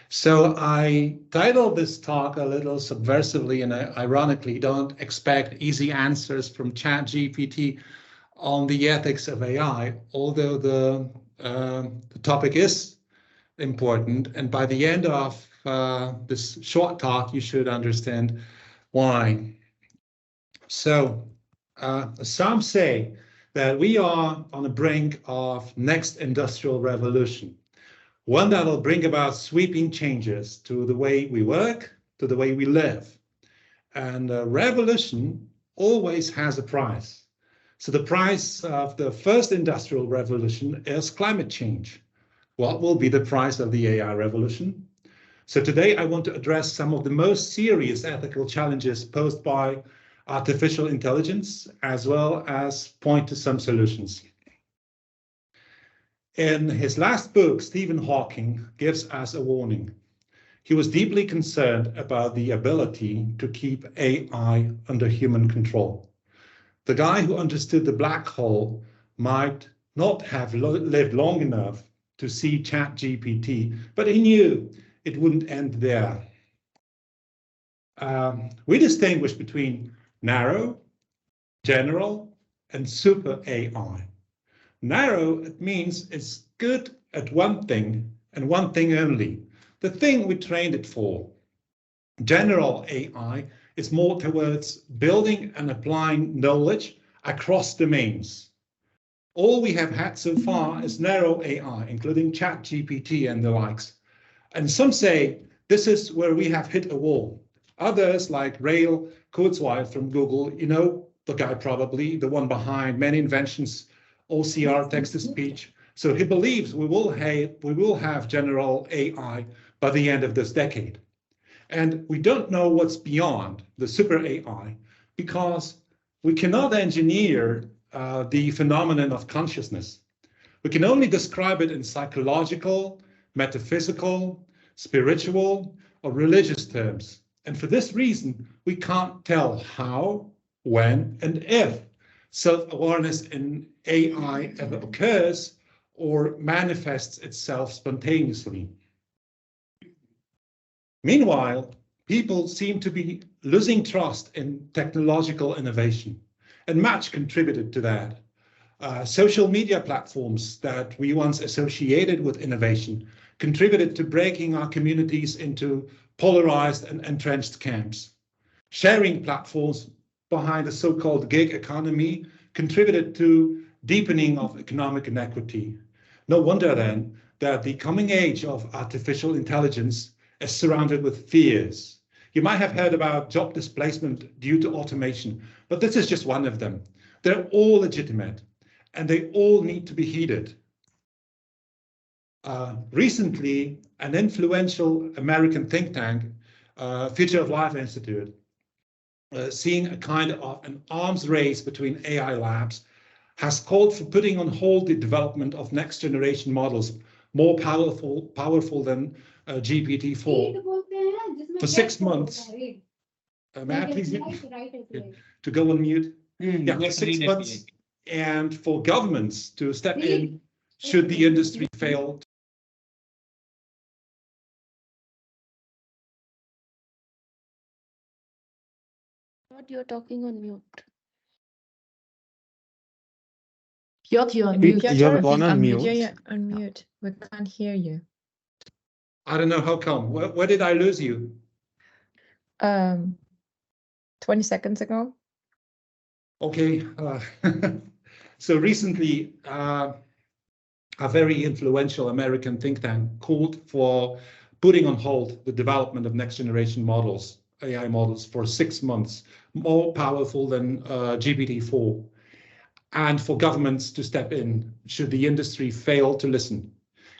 So I titled this talk a little subversively and ironically, don't expect easy answers from ChatGPT on the ethics of AI, although the topic is important. And by the end of this short talk, you should understand why. So some say that we are on the brink of next industrial revolution, one that will bring about sweeping changes to the way we work, to the way we live. And a revolution always has a price. So the price of the first industrial revolution is climate change. What will be the price of the AI revolution? So today I want to address some of the most serious ethical challenges posed by artificial intelligence, as well as point to some solutions. In his last book, Stephen Hawking gives us a warning. He was deeply concerned about the ability to keep AI under human control. The guy who understood the black hole might not have lived long enough to see ChatGPT, but he knew it wouldn't end there. We distinguish between narrow, general, and super AI. Narrow, it means it's good at one thing and one thing only, the thing we trained it for. General AI is more towards building and applying knowledge across domains. All we have had so far is narrow AI, including ChatGPT and the likes. And some say this is where we have hit a wall. Others, like Rail Kurzweil from Google, you know, the guy probably, the one behind many inventions, OCR, text-to-speech. So he believes we will have general AI by the end of this decade. And we don't know what's beyond the super AI because we cannot engineer the phenomenon of consciousness. We can only describe it in psychological, metaphysical, spiritual, or religious terms. And for this reason, we can't tell how, when, and if self-awareness in AI ever occurs or manifests itself spontaneously. Meanwhile, people seem to be losing trust in technological innovation, and much contributed to that. Social media platforms that we once associated with innovation contributed to breaking our communities into polarized and entrenched camps. Sharing platforms behind the so-called gig economy contributed to deepening of economic inequity. No wonder then that the coming age of artificial intelligence is surrounded with fears. You might have heard about job displacement due to automation, but this is just one of them. They're all legitimate and they all need to be heeded. Recently, an influential American think tank, Future of Life Institute, seeing a kind of an arms race between AI labs, has called for putting on hold the development of next generation models more powerful than GPT-4 for 6 months. May I please to go on mute? Yeah, for 6 months, and for governments to step in should the industry fail. You're talking on mute. You're on mute. You're gone on mute. Yeah, unmute. We can't hear you. I don't know how come. Where did I lose you? 20 seconds ago. Okay. So recently, a very influential American think tank called for putting on hold the development of next generation models, AI models, for 6 months, more powerful than GPT-4, and for governments to step in should the industry fail to listen.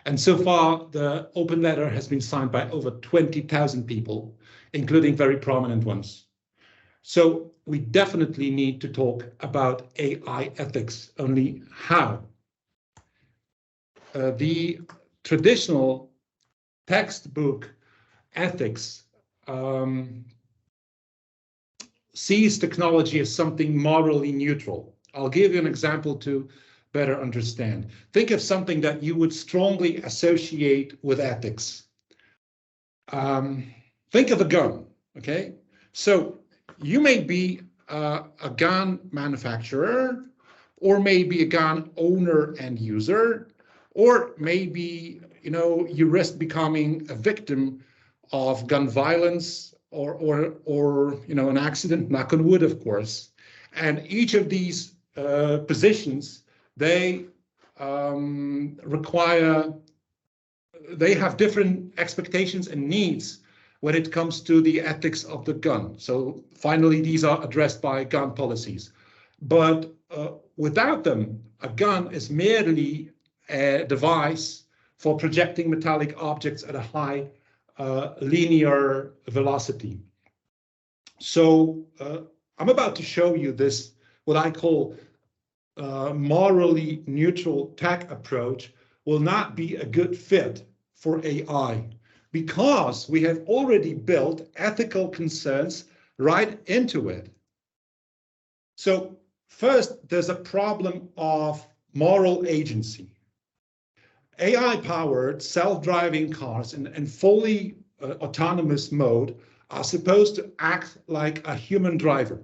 And so far, the open letter has been signed by over 20,000 people, including very prominent ones. So we definitely need to talk about AI ethics, only how? The traditional textbook ethics sees technology as something morally neutral. I'll give you an example to better understand. Think of something that you would strongly associate with ethics. Think of a gun, okay? So you may be a gun manufacturer, or maybe a gun owner and user, or maybe, you know, you risk becoming a victim of gun violence or you know, an accident, knock on wood, of course. And each of these positions, they they have different expectations and needs when it comes to the ethics of the gun. So finally, these are addressed by gun policies. But without them, a gun is merely a device for projecting metallic objects at a high linear velocity. So I'm about to show you this, what I call morally neutral tech approach will not be a good fit for AI, because we have already built ethical concerns right into it. So first, there's a problem of moral agency. AI-powered self-driving cars in fully autonomous mode are supposed to act like a human driver.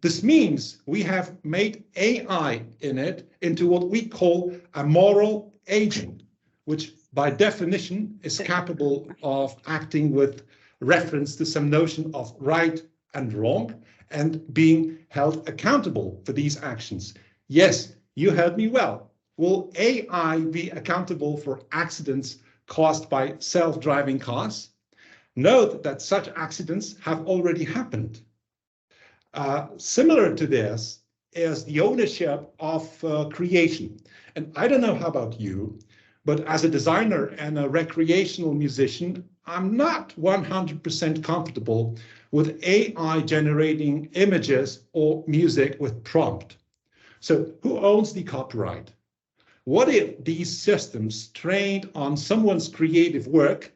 This means we have made AI in it into what we call a moral agent, which by definition is capable of acting with reference to some notion of right and wrong and being held accountable for these actions. Yes, you heard me well. Will AI be accountable for accidents caused by self-driving cars? Note that such accidents have already happened. Similar to this is the ownership of creation. And I don't know how about you, but as a designer and a recreational musician, I'm not 100% comfortable with AI generating images or music with prompt. So who owns the copyright? What if these systems trained on someone's creative work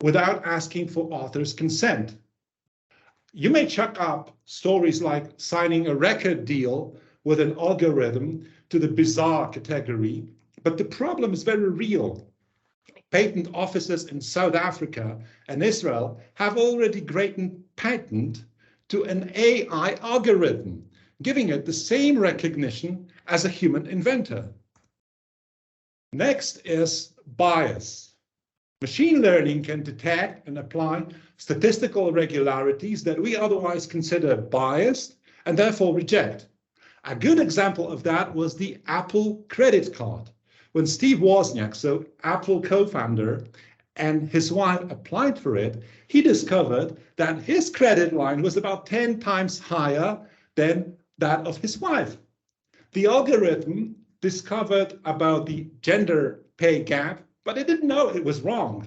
without asking for author's consent? You may chuck up stories like signing a record deal with an algorithm to the bizarre category, but the problem is very real. Patent offices in South Africa and Israel have already granted patent to an AI algorithm, giving it the same recognition as a human inventor. Next is bias. Machine learning can detect and apply statistical irregularities that we otherwise consider biased and therefore reject. A good example of that was the Apple credit card. When Steve Wozniak, so Apple co-founder, and his wife applied for it, he discovered that his credit line was about 10 times higher than that of his wife. The algorithm discovered about the gender pay gap, but it didn't know it was wrong.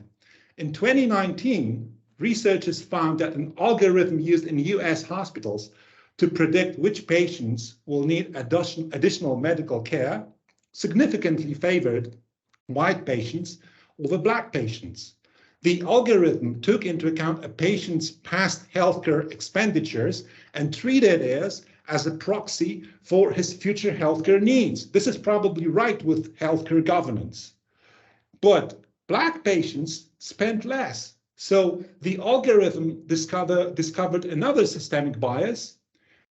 In 2019, researchers found that an algorithm used in US hospitals to predict which patients will need additional medical care significantly favored white patients over Black patients. The algorithm took into account a patient's past healthcare expenditures and treated it as a proxy for his future healthcare needs. This is probably right with healthcare governance. But Black patients spent less. So the algorithm discovered another systemic bias,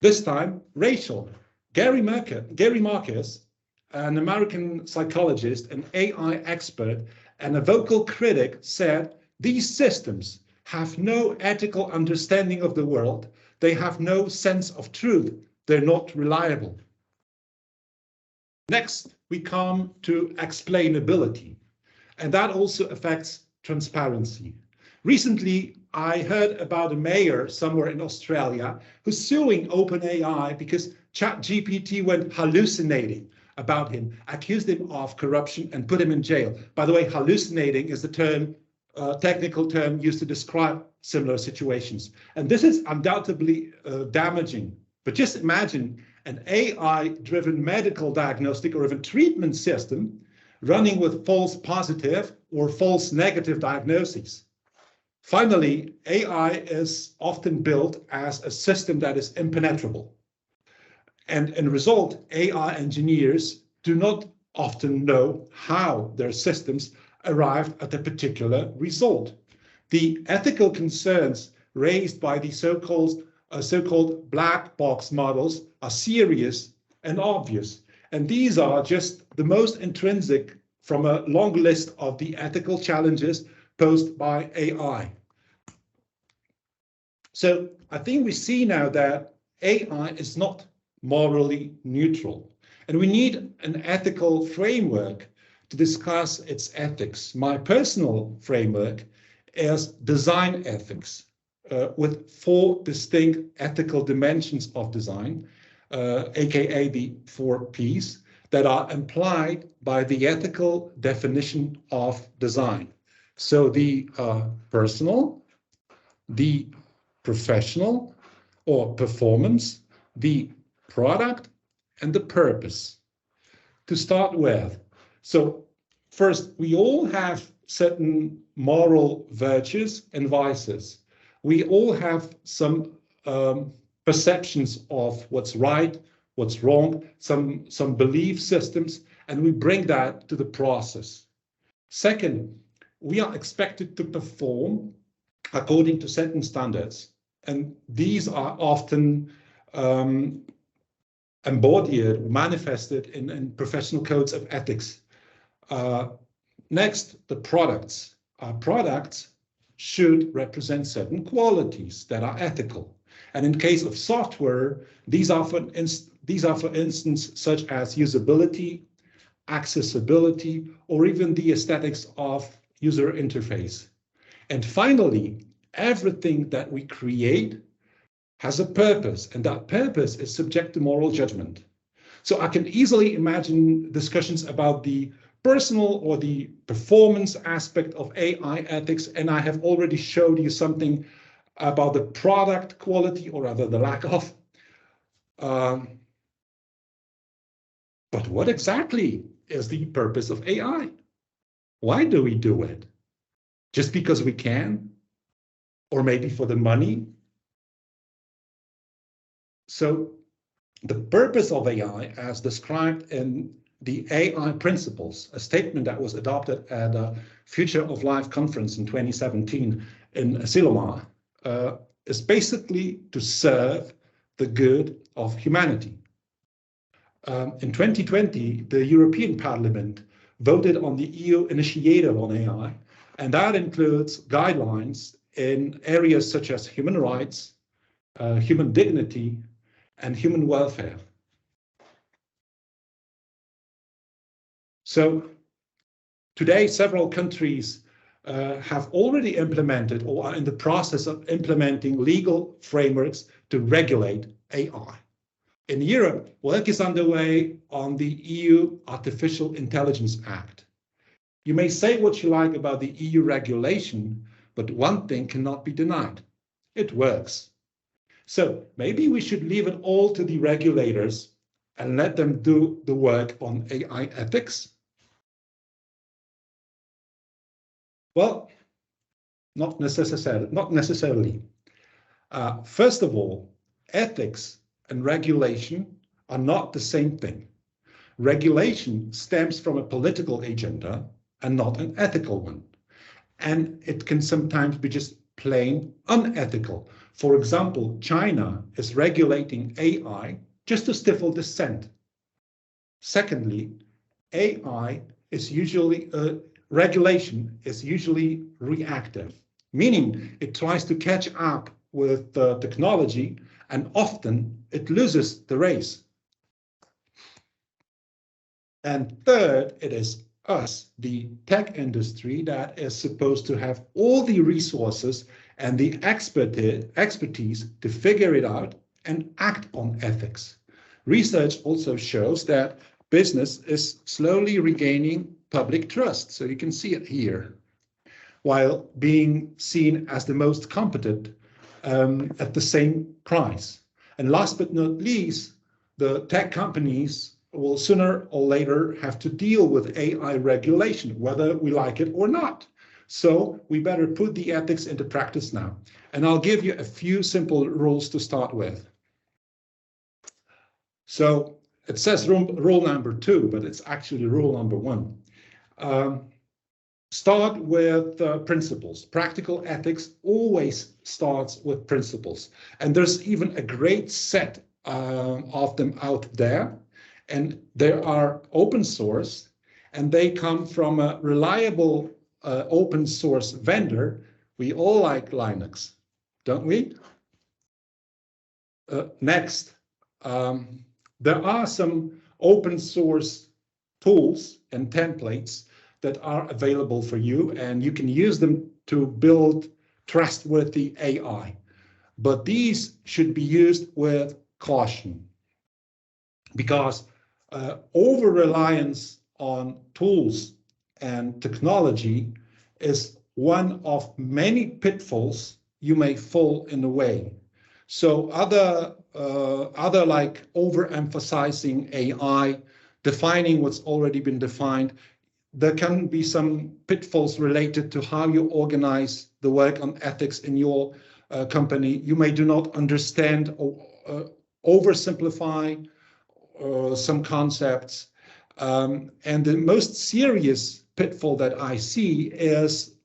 this time racial. Gary Marcus, an American psychologist, an AI expert, and a vocal critic, said these systems have no ethical understanding of the world. They have no sense of truth. They're not reliable. Next, we come to explainability, and that also affects transparency. Recently, I heard about a mayor somewhere in Australia who's suing OpenAI because ChatGPT went hallucinating about him, accused him of corruption, and put him in jail. By the way, hallucinating is the term, technical term used to describe similar situations. And this is undoubtedly damaging. But just imagine an AI-driven medical diagnostic or even treatment system running with false positive or false negative diagnoses. Finally, AI is often built as a system that is impenetrable. And in result, AI engineers do not often know how their systems arrived at a particular result. the ethical concerns raised by the so-called black box models are serious and obvious. And these are just the most intrinsic from a long list of the ethical challenges posed by AI. So I think we see now that AI is not morally neutral, and we need an ethical framework to discuss its ethics. My personal framework is design ethics, with 4 distinct ethical dimensions of design, aka the 4 Ps, that are implied by the ethical definition of design. So the personal, the professional or performance, the product, and the purpose. To start with, so first, we all have certain moral virtues and vices. We all have some perceptions of what's right, what's wrong, some belief systems, and we bring that to the process. Second, we are expected to perform according to certain standards, and these are often embodied, manifested in professional codes of ethics. Next, the products. Our products should represent certain qualities that are ethical. And in case of software, these are for instance such as usability, accessibility, or even the aesthetics of user interface. And finally, everything that we create has a purpose, and that purpose is subject to moral judgment. So I can easily imagine discussions about the personal or the performance aspect of AI ethics, and I have already showed you something about the product quality, or rather the lack of. But what exactly is the purpose of AI? Why do we do it? Just because we can? Or maybe for the money? So the purpose of AI, as described in the AI Principles, a statement that was adopted at a Future of Life conference in 2017 in Asilomar, is basically to serve the good of humanity. In 2020, the European Parliament voted on the EU initiative on AI, and that includes guidelines in areas such as human rights, human dignity, and human welfare. So today, several countries have already implemented or are in the process of implementing legal frameworks to regulate AI. In Europe, work is underway on the EU Artificial Intelligence Act. You may say what you like about the EU regulation, but one thing cannot be denied. It works. So maybe we should leave it all to the regulators and let them do the work on AI ethics. Well, not necessarily. First of all, ethics and regulation are not the same thing. Regulation stems from a political agenda and not an ethical one. And it can sometimes be just plain unethical. For example, China is regulating AI just to stifle dissent. Secondly, regulation is usually reactive, meaning it tries to catch up with the technology, and often it loses the race. And third, it is us, the tech industry, that is supposed to have all the resources and the expertise to figure it out and act on ethics. Research also shows that business is slowly regaining public trust, so you can see it here, while being seen as the most competent at the same price. And last but not least, the tech companies will sooner or later have to deal with AI regulation, whether we like it or not. So we better put the ethics into practice now. And I'll give you a few simple rules to start with. So it says rule number 2, but it's actually rule number 1. start with principles. Practical ethics always starts with principles. And there's even a great set of them out there. And they are open source, and they come from a reliable open source vendor. We all like Linux, don't we? Next, there are some open source tools and templates that are available for you, and you can use them to build trustworthy AI. But these should be used with caution, because over-reliance on tools and technology is one of many pitfalls you may fall in the way. So other like overemphasizing AI, defining what's already been defined, there can be some pitfalls related to how you organize the work on ethics in your company. You may do not understand or oversimplify some concepts. And the most serious pitfall that I see is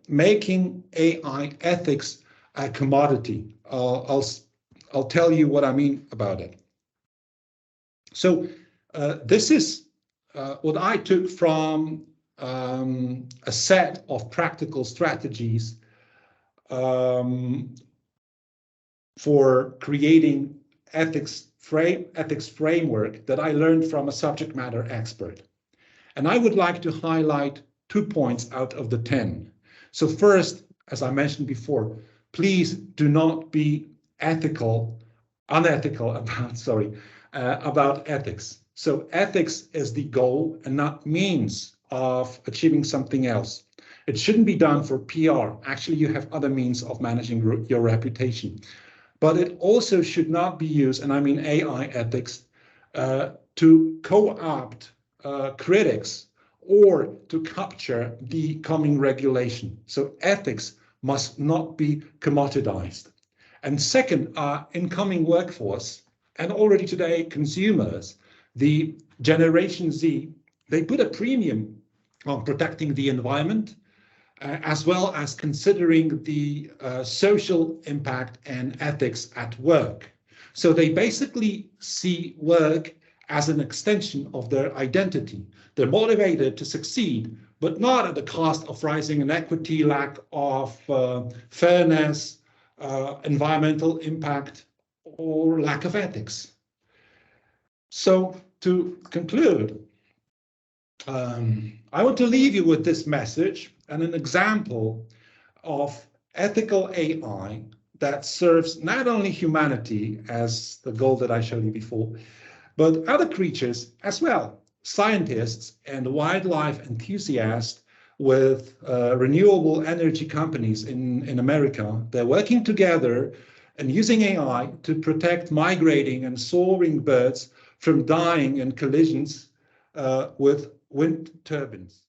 making AI ethics a commodity. I'll tell you what I mean about it. So this is what I took from a set of practical strategies for creating ethics framework that I learned from a subject matter expert. And I would like to highlight 2 points out of the 10. So first, as I mentioned before, please do not be unethical about ethics. So ethics is the goal and not means of achieving something else. It shouldn't be done for PR. Actually, you have other means of managing your reputation. But it also should not be used, and I mean AI ethics, to co-opt critics or to capture the coming regulation. So ethics must not be commoditized. And second, our incoming workforce, and already today consumers, the Generation Z, they put a premium on protecting the environment, as well as considering the social impact and ethics at work. So they basically see work as an extension of their identity. They're motivated to succeed, but not at the cost of rising inequity, lack of fairness, environmental impact, or lack of ethics. So to conclude, I want to leave you with this message and an example of ethical AI that serves not only humanity as the goal that I showed you before, but other creatures as well, scientists and wildlife enthusiasts with renewable energy companies in America. They're working together and using AI to protect migrating and soaring birds from dying in collisions with wind turbines.